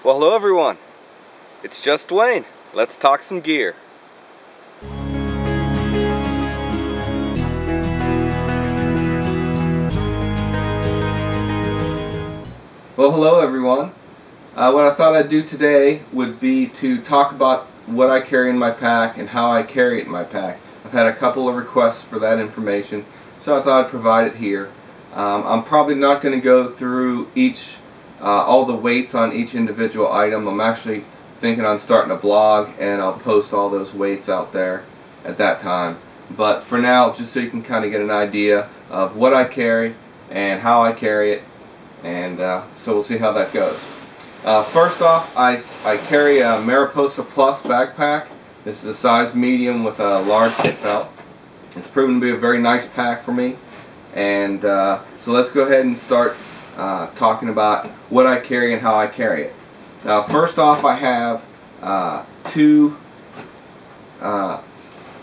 Well, hello everyone. It's Just Dwayne. Let's talk some gear. Well, hello everyone. What I thought I'd do today would be to talk about what I carry in my pack and how I carry it in my pack. I've had a couple of requests for that information, so I thought I'd provide it here. I'm probably not going to go through all the weights on each individual item. I'm actually thinking on starting a blog, and I'll post all those weights out there at that time. But for now, just so you can kind of get an idea of what I carry and how I carry it, and so we'll see how that goes. First off, I carry a Mariposa Plus backpack. This is a size medium with a large hip belt. It's proven to be a very nice pack for me, and so let's go ahead and start talking about what I carry and how I carry it. First off, I have two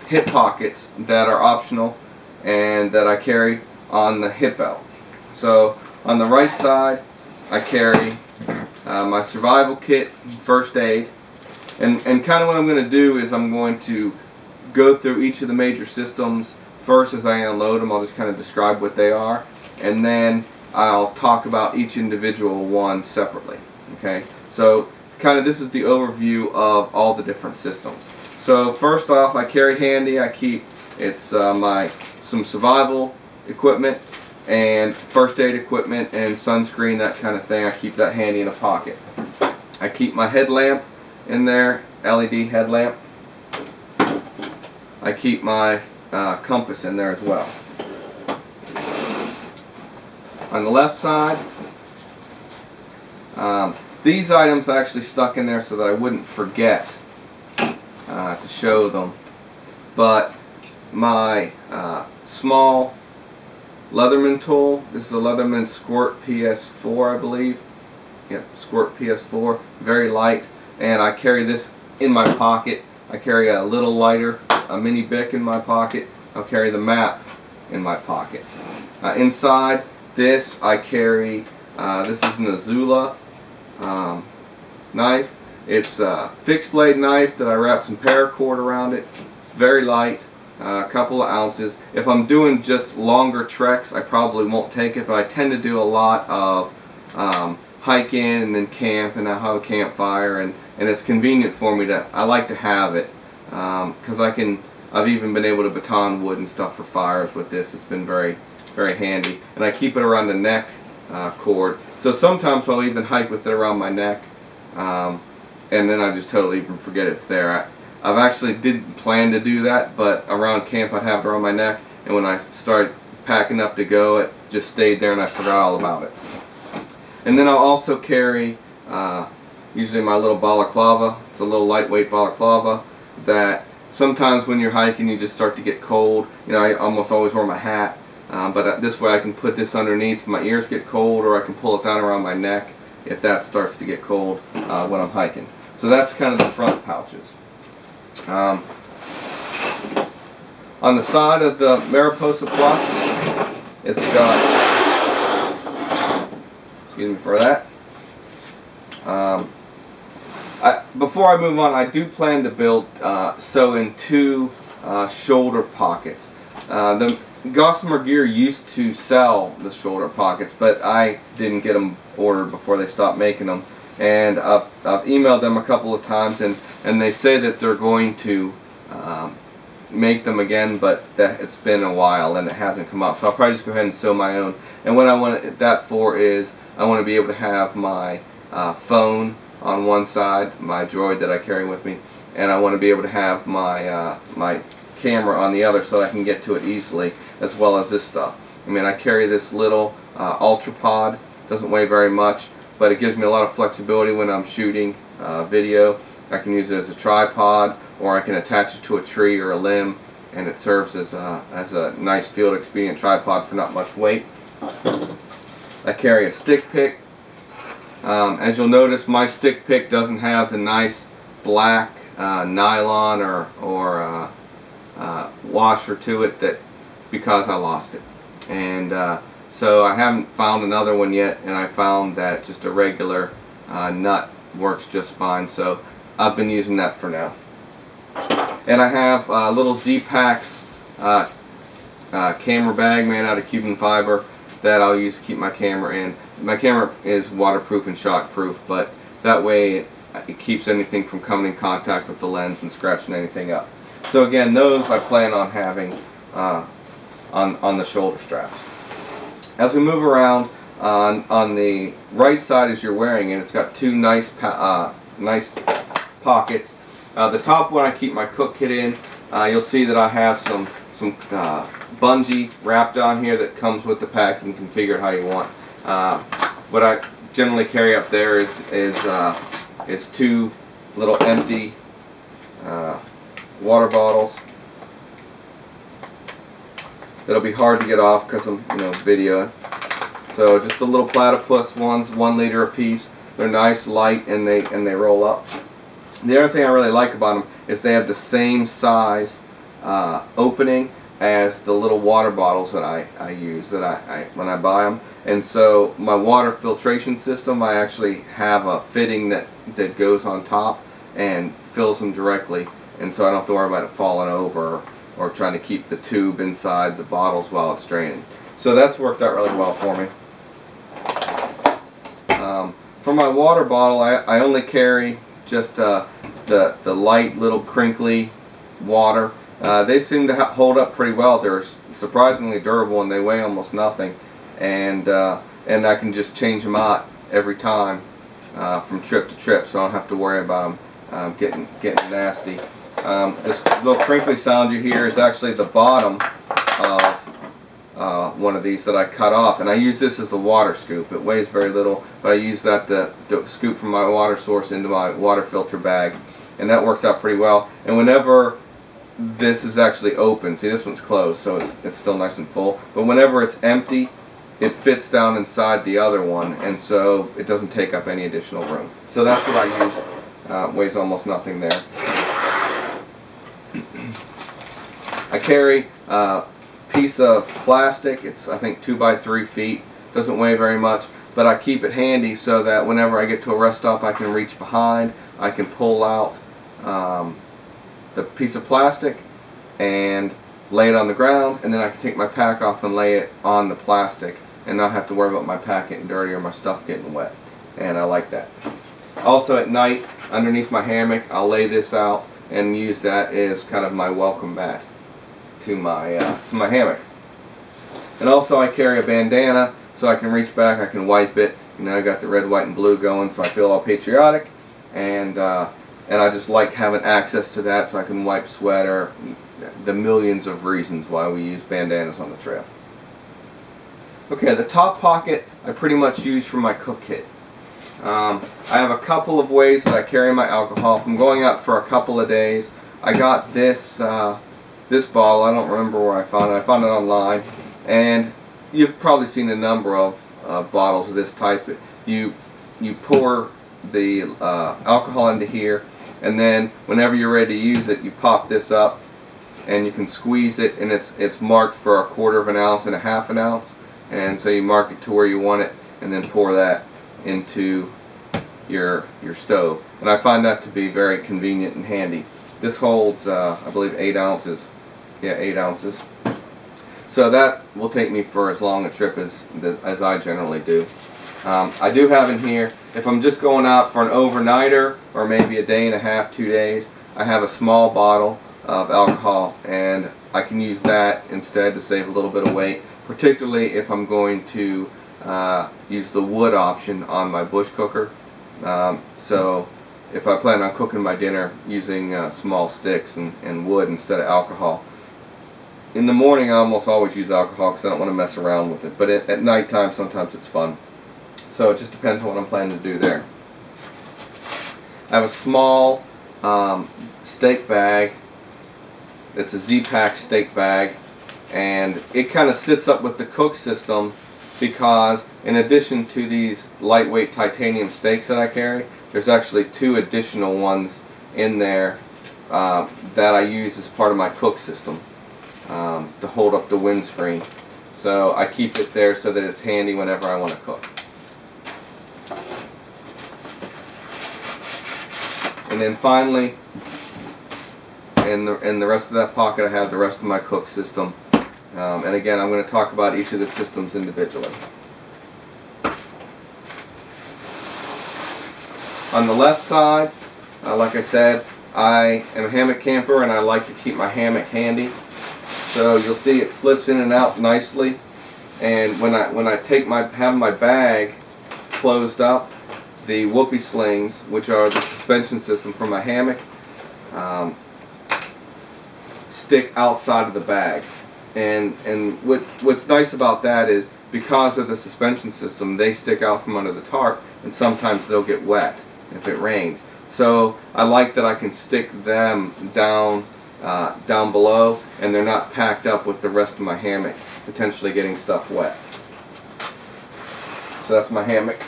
hip pockets that are optional and that I carry on the hip belt. So on the right side, I carry my survival kit, first aid, and kind of what I'm going to do is I'm going to go through each of the major systems first. As I unload them, I'll just kind of describe what they are, and then I'll talk about each individual one separately. Okay, so kind of this is the overview of all the different systems. So first off, I carry handy, I keep some survival equipment and first aid equipment and sunscreen, that kind of thing. I keep that handy in a pocket. I keep my headlamp in there, LED headlamp. I keep my compass in there as well. On the left side, these items I actually stuck in there so that I wouldn't forget to show them. But my small Leatherman tool, this is a Leatherman Squirt PS4, I believe. Yep, Squirt PS4, very light, and I carry this in my pocket. I carry a little lighter, a mini Bic in my pocket. I'll carry the map in my pocket. Inside this, I carry, this is an Azula knife. It's a fixed blade knife that I wrap some paracord around it. It's very light, a couple of ounces. If I'm doing just longer treks, I probably won't take it, but I tend to do a lot of hiking and then camp, and I have a campfire, and it's convenient for me I like to have it, because I've even been able to baton wood and stuff for fires with this. It's been very, very handy, and I keep it around the neck cord. So sometimes I'll even hike with it around my neck, and then I just totally even forget it's there. I've actually didn't plan to do that, but around camp I'd have it around my neck, and when I started packing up to go, it just stayed there and I forgot all about it. And then I'll also carry usually my little balaclava. It's a little lightweight balaclava that sometimes when you're hiking you just start to get cold. You know, I almost always wear my hat, but this way I can put this underneath if my ears get cold, or I can pull it down around my neck if that starts to get cold when I'm hiking. So that's kind of the front pouches. On the side of the Mariposa Plus, it's got, excuse me for that. Before I move on, I do plan to sew in two shoulder pockets. The Gossamer Gear used to sell the shoulder pockets, but I didn't get them ordered before they stopped making them. And I've emailed them a couple of times, and they say that they're going to make them again, but that it's been a while and it hasn't come up. So I'll probably just go ahead and sew my own. And what I want that for is I want to be able to have my phone on one side, my Droid that I carry with me, and I want to be able to have my my camera on the other so I can get to it easily, as well as this stuff. I mean, I carry this little Ultra Pod. Doesn't weigh very much, but it gives me a lot of flexibility when I'm shooting video. I can use it as a tripod, or I can attach it to a tree or a limb, and it serves as a nice field expedient tripod for not much weight. I carry a stick pick. As you'll notice, my stick pick doesn't have the nice black nylon or washer to it, because I lost it. And so I haven't found another one yet, and I found that just a regular nut works just fine. So I've been using that for now. And I have little Z-Packs camera bag made out of Cuban fiber that I'll use to keep my camera in. My camera is waterproof and shockproof, but that way it keeps anything from coming in contact with the lens and scratching anything up. So again, those I plan on having on the shoulder straps. As we move around, on the right side as you're wearing it, it's got two nice pockets. The top one I keep my cook kit in. You'll see that I have some bungee wrapped on here that comes with the pack. You can configure it how you want. What I generally carry up there is two little empty water bottles. That'll be hard to get off because I'm videoing. So just the little platypus ones, 1 liter a piece. They're nice, light, and they roll up. The other thing I really like about them is they have the same size opening as the little water bottles that I use when I buy them. And so my water filtration system, I actually have a fitting that goes on top and fills them directly, and so I don't have to worry about it falling over or trying to keep the tube inside the bottles while it's draining. So that's worked out really well for me. For my water bottle, I only carry just the light little crinkly water. They seem to hold up pretty well. They're surprisingly durable and they weigh almost nothing, and I can just change them out every time from trip to trip, so I don't have to worry about them getting nasty. This little crinkly sound you hear is actually the bottom of one of these that I cut off, and I use this as a water scoop. It weighs very little, but I use that to scoop from my water source into my water filter bag, and that works out pretty well. And whenever this is actually open, see, this one's closed, so it's still nice and full, but whenever it's empty, it fits down inside the other one, and so it doesn't take up any additional room. So that's what I use. Weighs almost nothing there. I carry a piece of plastic. It's, I think, 2 by 3 feet. Doesn't weigh very much, but I keep it handy so that whenever I get to a rest stop, I can reach behind, I can pull out the piece of plastic and lay it on the ground, and then I can take my pack off and lay it on the plastic and not have to worry about my pack getting dirty or my stuff getting wet. And I like that. Also at night, underneath my hammock, I'll lay this out and use that as kind of my welcome mat to my hammock. And also I carry a bandana so I can reach back, I can wipe it. I got the red, white, and blue going, so I feel all patriotic, and I just like having access to that so I can wipe sweat, or the millions of reasons why we use bandanas on the trail. Okay, the top pocket I pretty much use for my cook kit. I have a couple of ways that I carry my alcohol. If I'm going out for a couple of days, I got this this bottle. I don't remember where I found it. I found it online, and you've probably seen a number of bottles of this type. You pour the alcohol into here, and then whenever you're ready to use it, you pop this up, and you can squeeze it, and it's marked for 1/4 ounce and 1/2 ounce, and so you mark it to where you want it, and then pour that into your stove. And I find that to be very convenient and handy. This holds I believe 8 ounces. Yeah, 8 ounces. So that will take me for as long a trip as I generally do. I do have in here, if I'm just going out for an overnighter or maybe a day and a half, 2 days, I have a small bottle of alcohol, and I can use that instead to save a little bit of weight, particularly if I'm going to use the wood option on my bush cooker. So if I plan on cooking my dinner using small sticks and wood instead of alcohol. In the morning I almost always use alcohol because I don't want to mess around with it, but at nighttime sometimes it's fun. So it just depends on what I'm planning to do there. I have a small steak bag. It's a Z-Pack steak bag, and it kind of sits up with the cook system because in addition to these lightweight titanium steaks that I carry, there's actually 2 additional ones in there that I use as part of my cook system to hold up the windscreen. So I keep it there so that it's handy whenever I want to cook. And then finally, in the rest of that pocket, I have the rest of my cook system. And again, I'm going to talk about each of the systems individually. On the left side, like I said, I am a hammock camper and I like to keep my hammock handy. So you'll see it slips in and out nicely. And when I have my bag closed up, the whoopee slings, which are the suspension system for my hammock, stick outside of the bag. And what's nice about that is because of the suspension system, they stick out from under the tarp, and sometimes they'll get wet if it rains. So I like that I can stick them down below, and they're not packed up with the rest of my hammock, potentially getting stuff wet. So that's my hammock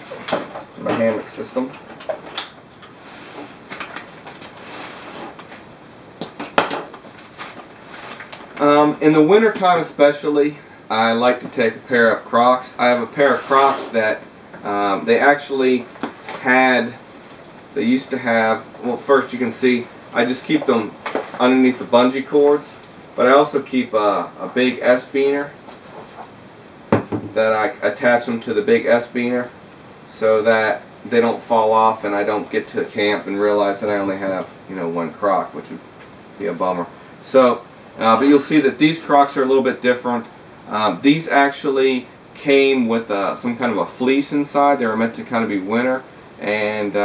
system. In the winter time especially, I like to take a pair of Crocs. I have a pair of Crocs that they used to have, well, first you can see I just keep them underneath the bungee cords, but I also keep a big S-beaner that I attach them to the big S-beaner so that they don't fall off and I don't get to camp and realize that I only have, one Croc, which would be a bummer. So, but you'll see that these Crocs are a little bit different. These actually came with some kind of a fleece inside. They were meant to kind of be winter, and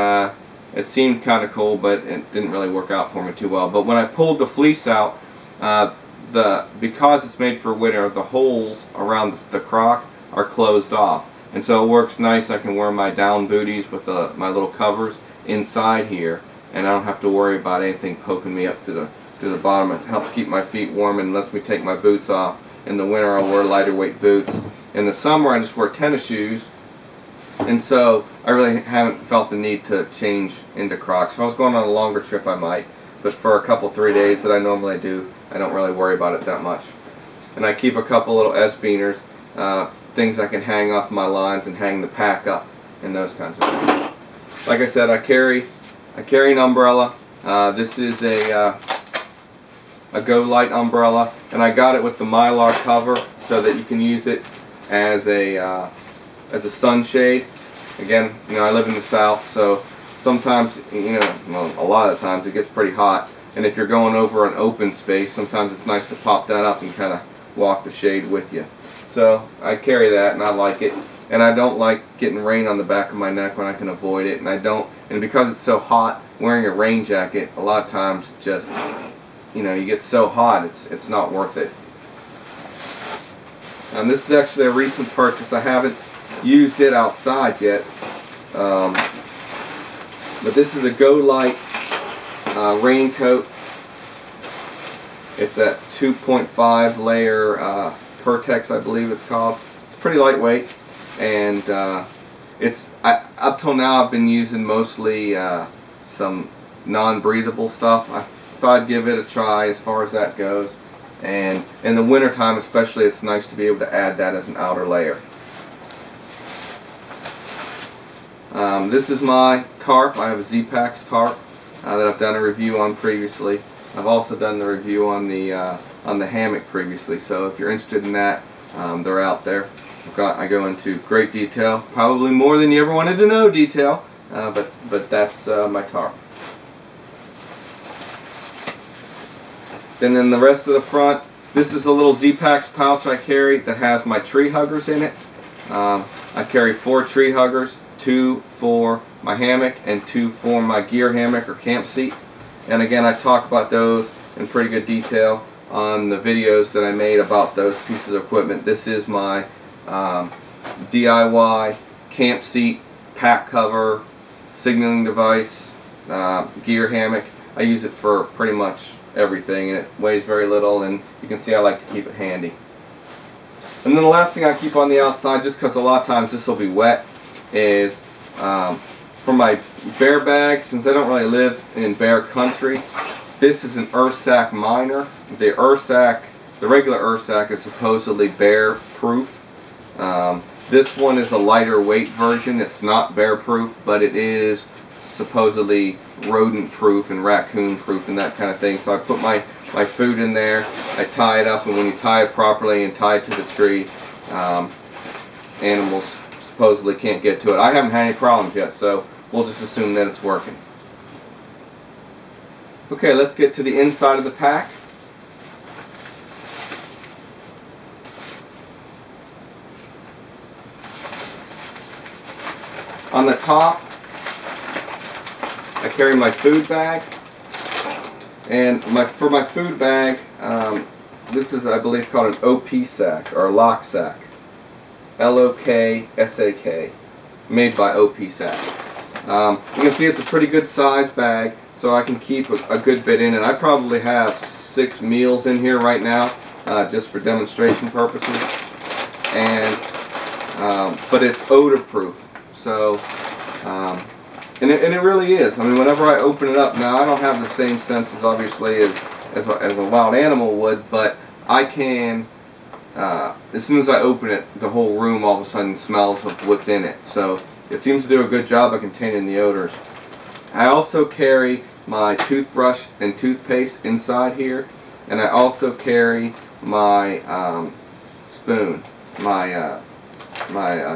it seemed kind of cool, but it didn't really work out for me too well. But when I pulled the fleece out, because it's made for winter, the holes around the Croc are closed off, and so it works nice. I can wear my down booties with my little covers inside here, and I don't have to worry about anything poking me up to the bottom. It helps keep my feet warm and lets me take my boots off. In the winter, I'll wear lighter weight boots. In the summer, I just wear tennis shoes, and so I really haven't felt the need to change into Crocs. If I was going on a longer trip, I might, but for a couple, 3 days that I normally do, I don't really worry about it that much. And I keep a couple little S-beaners, things I can hang off my lines and hang the pack up, and those kinds of things. Like I said, I carry an umbrella. This is a Go Light umbrella, and I got it with the Mylar cover so that you can use it as a sunshade. Again, I live in the South, so sometimes, well, a lot of times it gets pretty hot, and if you're going over an open space, sometimes it's nice to pop that up and kind of walk the shade with you. So I carry that, and I like it, and I don't like getting rain on the back of my neck when I can avoid it, and because it's so hot, wearing a rain jacket a lot of times just, you get so hot, it's not worth it. And this is actually a recent purchase. I haven't used it outside yet, but this is a Go Light raincoat. It's that 2.5 layer Pertex, I believe it's called. It's pretty lightweight, and up till now I've been using mostly some non-breathable stuff. I thought I'd give it a try as far as that goes, and in the winter time especially, it's nice to be able to add that as an outer layer. This is my tarp. I have a Z-Packs tarp that I've done a review on previously. I've also done the review on the hammock previously, so if you're interested in that, they're out there. I go into great detail, probably more than you ever wanted to know detail, but that's my tarp. And then the rest of the front, this is a little Z-Packs pouch I carry that has my tree huggers in it. I carry 4 tree huggers, 2 for my hammock and 2 for my gear hammock or camp seat. And again, I talk about those in pretty good detail on the videos that I made about those pieces of equipment. This is my DIY camp seat, pack cover, signaling device, gear hammock. I use it for pretty much everything, and it weighs very little, and you can see I like to keep it handy. And then the last thing I keep on the outside, just because a lot of times this will be wet, is for my bear bag. Since I don't really live in bear country, this is an Ursack Minor. The regular Ursack is supposedly bear proof. This one is a lighter weight version. It's not bear proof, but it is supposedly rodent proof and raccoon proof and that kind of thing. So I put my food in there, I tie it up, and when you tie it properly and tie it to the tree, animals supposedly can't get to it. I haven't had any problems yet, so we'll just assume that it's working. Okay, let's get to the inside of the pack. On the top, I carry my food bag, and for my food bag, this is, I believe, called an OP sack, or a lock sack. L-O-K-S-A-K, made by OP sack. You can see it's a pretty good size bag, so I can keep a good bit in it. I probably have 6 meals in here right now, just for demonstration purposes. And but it's odor proof. So, and it really is. I mean, whenever I open it up, now I don't have the same senses, obviously, as a wild animal would, but I can, as soon as I open it, the whole room all of a sudden smells of what's in it. So, it seems to do a good job of containing the odors. I also carry my toothbrush and toothpaste inside here, and I also carry my spoon, my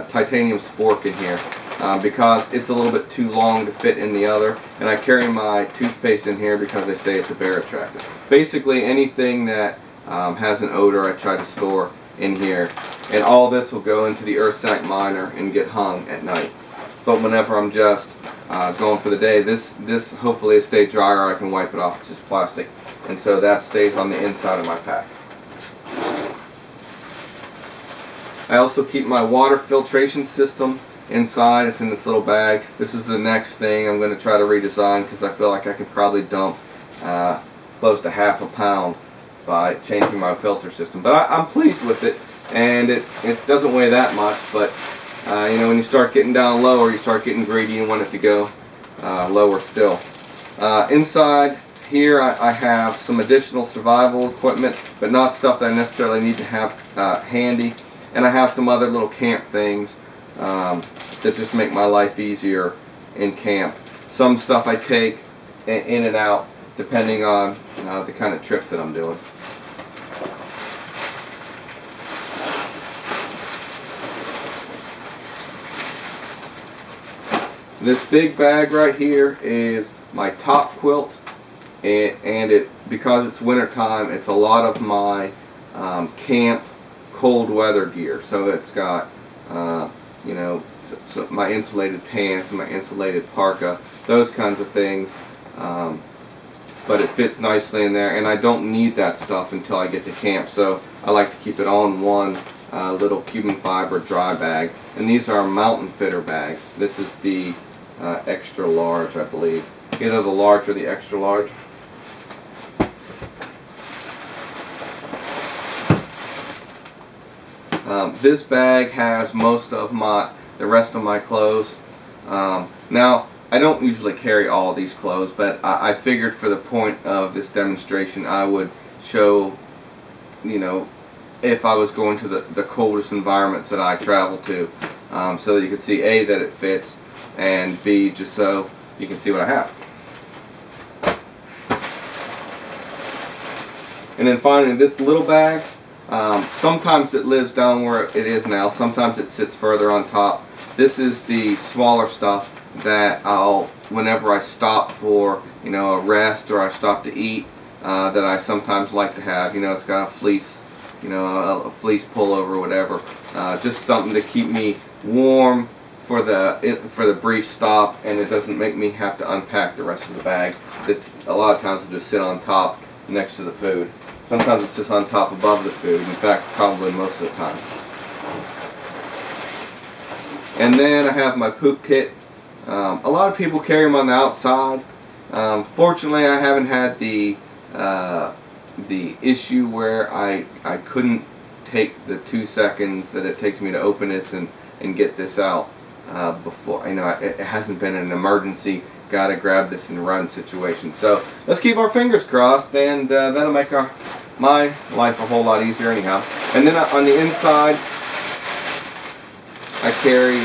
titanium spork in here, because it's a little bit too long to fit in the other, and I carry my toothpaste in here because they say it's a bear attractant. Basically anything that has an odor I try to store in here, and all this will go into the earth sac miner and get hung at night. But whenever I'm just going for the day, this hopefully will stay dry, or I can wipe it off. It's just plastic, and so that stays on the inside of my pack. I also keep my water filtration system inside. It's in this little bag. This is the next thing I'm going to try to redesign, because I feel like I could probably dump close to ½ a pound by changing my filter system. But I'm pleased with it, and it doesn't weigh that much, but you know, when you start getting down lower, you start getting greedy and want it to go lower still. Inside here I have some additional survival equipment, but not stuff that I necessarily need to have handy. And I have some other little camp things that just make my life easier in camp. Some stuff I take in and out depending on the kind of trip that I'm doing. This big bag right here is my top quilt, and because it's winter time, it's a lot of my camp cold weather gear. So it's got you know, so my insulated pants and my insulated parka, those kinds of things, but it fits nicely in there, and I don't need that stuff until I get to camp, so I like to keep it all in one little Cuban fiber dry bag. And these are mountain fitter bags. This is the extra large, I believe, either the large or the extra large. This bag has most of the rest of my clothes. Now, I don't usually carry all these clothes, but I figured for the point of this demonstration I would show, you know, if I was going to the coldest environments that I travel to, so that you can see A, that it fits, and B, just so you can see what I have. And then finally, this little bag, sometimes it lives down where it is now, sometimes it sits further on top. This is the smaller stuff that whenever I stop for, you know, a rest or I stop to eat, that I sometimes like to have. You know, it's got a fleece, you know, a fleece pullover or whatever, just something to keep me warm for the brief stop, and it doesn't make me have to unpack the rest of the bag. A lot of times it'll just sit on top next to the food. Sometimes it sits on top above the food, in fact probably most of the time. And then I have my poop kit. A lot of people carry them on the outside. Fortunately, I haven't had the issue where I couldn't take the 2 seconds that it takes me to open this and get this out before. You know, it hasn't been an emergency, gotta grab this and run situation. So let's keep our fingers crossed, and that'll make my life a whole lot easier anyhow. And then on the inside, I carry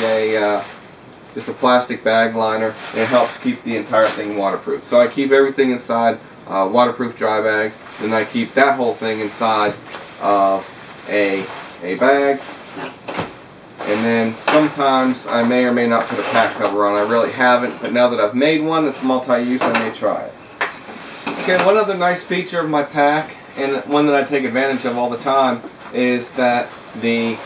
just a plastic bag liner, and it helps keep the entire thing waterproof. So I keep everything inside waterproof dry bags, and I keep that whole thing inside of a bag. And then sometimes I may or may not put a pack cover on. I really haven't, but now that I've made one that's multi-use, I may try it. Okay, one other nice feature of my pack, and one that I take advantage of all the time, is that the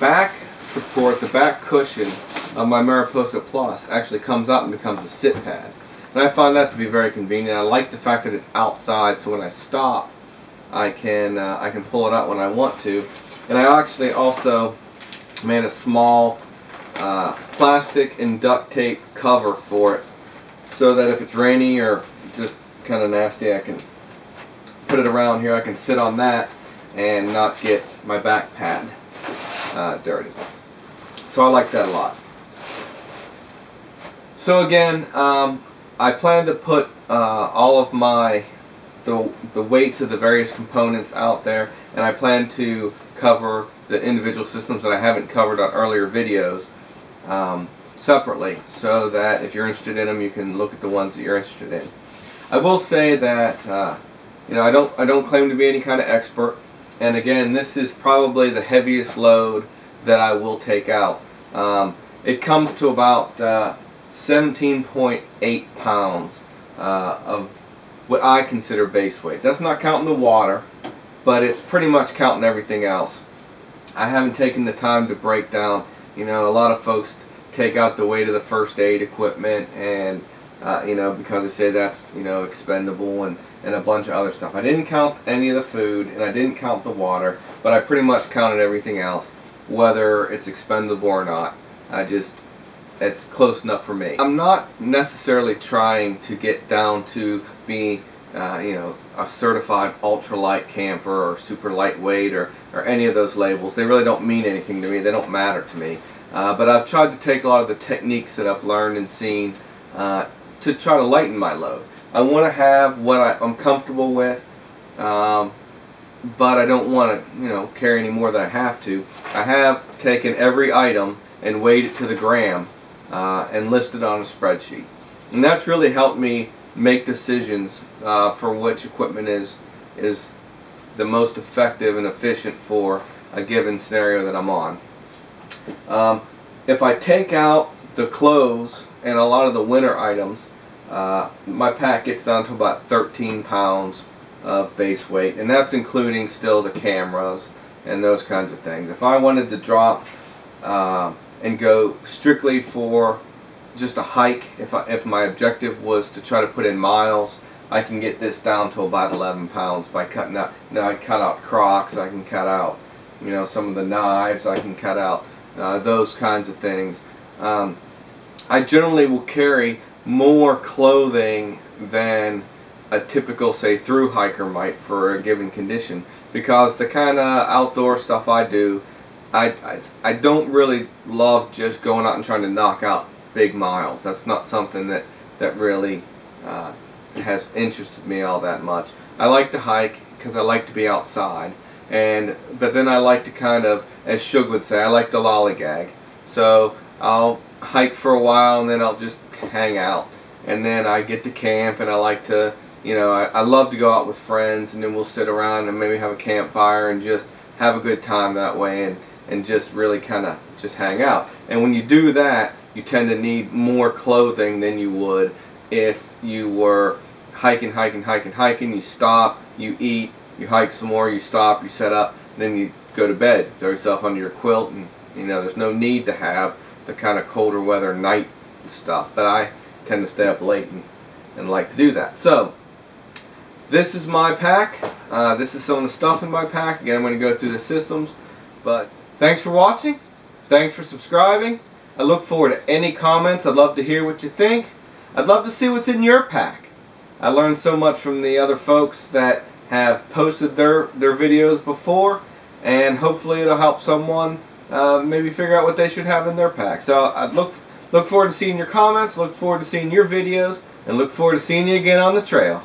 back support, the back cushion of my Mariposa Plus actually comes out and becomes a sit pad. And I find that to be very convenient. I like the fact that it's outside, so when I stop, I can pull it out when I want to. And I actually also made a small plastic and duct tape cover for it, so that if it's rainy or just kind of nasty, I can put it around here. I can sit on that and not get my back pad dirty. So I like that a lot. So again, I plan to put all of the weights of the various components out there, and I plan to cover the individual systems that I haven't covered on earlier videos separately, so that if you're interested in them, you can look at the ones that you're interested in. I will say that you know, I don't claim to be any kind of expert, and again, this is probably the heaviest load that I will take out. It comes to about 17.8 pounds of what I consider base weight. That's not counting the water, but it's pretty much counting everything else. I haven't taken the time to break down, you know, a lot of folks take out the weight of the first aid equipment, and you know, because they say that's, you know, expendable, and a bunch of other stuff. I didn't count any of the food, and I didn't count the water, but I pretty much counted everything else, whether it's expendable or not. It's close enough for me. I'm not necessarily trying to get down to be you know, a certified ultralight camper or super lightweight or any of those labels. They really don't mean anything to me. They don't matter to me. But I've tried to take a lot of the techniques that I've learned and seen to try to lighten my load. I want to have what I'm comfortable with, but I don't want to, you know, carry any more than I have to. I have taken every item and weighed it to the gram and listed on a spreadsheet. And that's really helped me make decisions for which equipment is the most effective and efficient for a given scenario that I'm on. If I take out the clothes and a lot of the winter items, my pack gets down to about 13 pounds of base weight, and that's including still the cameras and those kinds of things. If I wanted to drop and go strictly for just a hike, if my objective was to try to put in miles, I can get this down to about 11 pounds by cutting out. Now I cut out Crocs, I can cut out, you know, some of the knives, I can cut out those kinds of things. I generally will carry more clothing than a typical, say, through hiker might for a given condition, because the kind of outdoor stuff I do, I don't really love just going out and trying to knock out big miles. That's not something that really has interested me all that much. I like to hike because I like to be outside, but then I like to kind of, as Shug would say, I like to lollygag. So I'll hike for a while and then I'll just hang out, and then I get to camp, and I like to, you know, I love to go out with friends, and then we'll sit around and maybe have a campfire and just have a good time that way, and just really kind of just hang out. And when you do that, you tend to need more clothing than you would if you were hiking, you stop, you eat, you hike some more, you stop, you set up, and then you go to bed, throw yourself under your quilt, and you know, there's no need to have the kind of colder weather night stuff. But I tend to stay up late and like to do that. So this is my pack. This is some of the stuff in my pack. Again, I'm going to go through the systems, but thanks for watching. Thanks for subscribing. I look forward to any comments. I'd love to hear what you think. I'd love to see what's in your pack. I learned so much from the other folks that have posted their videos before, and hopefully it'll help someone maybe figure out what they should have in their pack. So I'd look forward to seeing your comments, look forward to seeing your videos, and look forward to seeing you again on the trail.